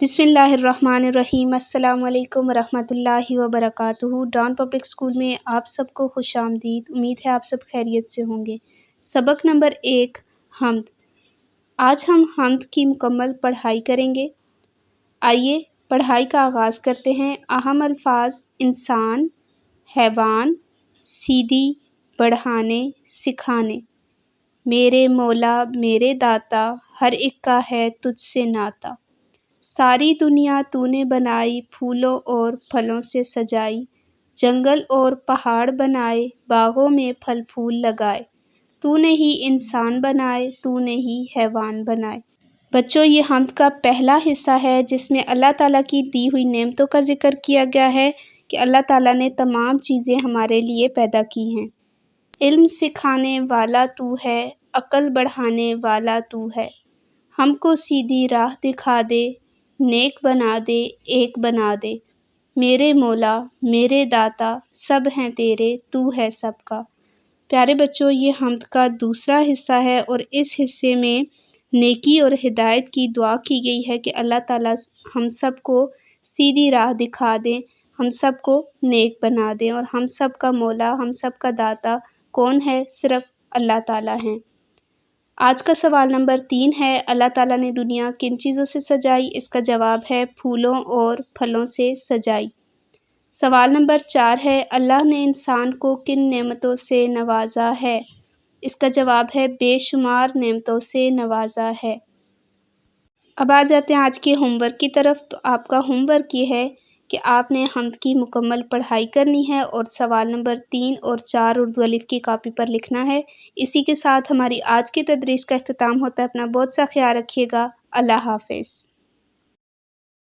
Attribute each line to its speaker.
Speaker 1: بسم اللہ الرحمن الرحیم۔ السلام علیکم ورحمۃ اللہ وبرکاتہ۔ ڈان پبلک اسکول میں آپ سب کو خوش آمدید۔ امید ہے آپ سب خیریت سے ہوں گے۔ سبق نمبر 1 حمد۔ آج ہم حمد کی مکمل پڑھائی کریں گے۔ آئیے پڑھائی کا آغاز کرتے ہیں۔ اہم الفاظ: انسان، حیوان، سیدھی، بڑھانے، سکھانے۔ میرے مولا میرے داتا، ہر ایک کا ہے تجھ سے ناتا۔ ساری دنیا تو نے بنائی، پھولوں اور پھلوں سے سجائی۔ جنگل اور پہاڑ بنائے، باغوں میں پھل پھول لگائے۔ تو نے ہی انسان بنائے، تو نے ہی حیوان بنائے۔ بچوں، یہ حمد کا پہلا حصہ ہے جس میں اللہ تعالیٰ کی دی ہوئی نعمتوں کا ذکر کیا گیا ہے کہ اللہ تعالیٰ نے تمام چیزیں ہمارے لیے پیدا کی ہیں۔ علم سکھانے والا تو ہے، عقل بڑھانے والا تو ہے۔ ہم کو سیدھی راہ دکھا دے، نیک بنا دے، ایک بنا دے۔ میرے مولا میرے داتا، سب ہیں تیرے، تو ہے سب کا۔ پیارے بچوں، یہ حمد کا دوسرا حصہ ہے اور اس حصے میں نیکی اور ہدایت کی دعا کی گئی ہے کہ اللہ تعالیٰ ہم سب کو سیدھی راہ دکھا دیں، ہم سب کو نیک بنا دیں، اور ہم سب کا مولا، ہم سب کا داتا کون ہے؟ صرف اللہ تعالیٰ ہیں۔ آج کا سوال نمبر 3 ہے، اللہ تعالیٰ نے دنیا کن چیزوں سے سجائی؟ اس کا جواب ہے پھولوں اور پھلوں سے سجائی۔ سوال نمبر 4 ہے، اللہ نے انسان کو کن نعمتوں سے نوازا ہے؟ اس کا جواب ہے بے شمار نعمتوں سے نوازا ہے۔ اب آ جاتے ہیں آج کے ہوم ورک کی طرف۔ تو آپ کا ہوم ورک یہ ہے کہ آپ نے حمد کی مکمل پڑھائی کرنی ہے اور سوال نمبر 3 اور 4 اردو الف کی کاپی پر لکھنا ہے۔ اسی کے ساتھ ہماری آج کی تدریس کا اختتام ہوتا ہے۔ اپنا بہت سا خیال رکھیے گا۔ اللہ حافظ۔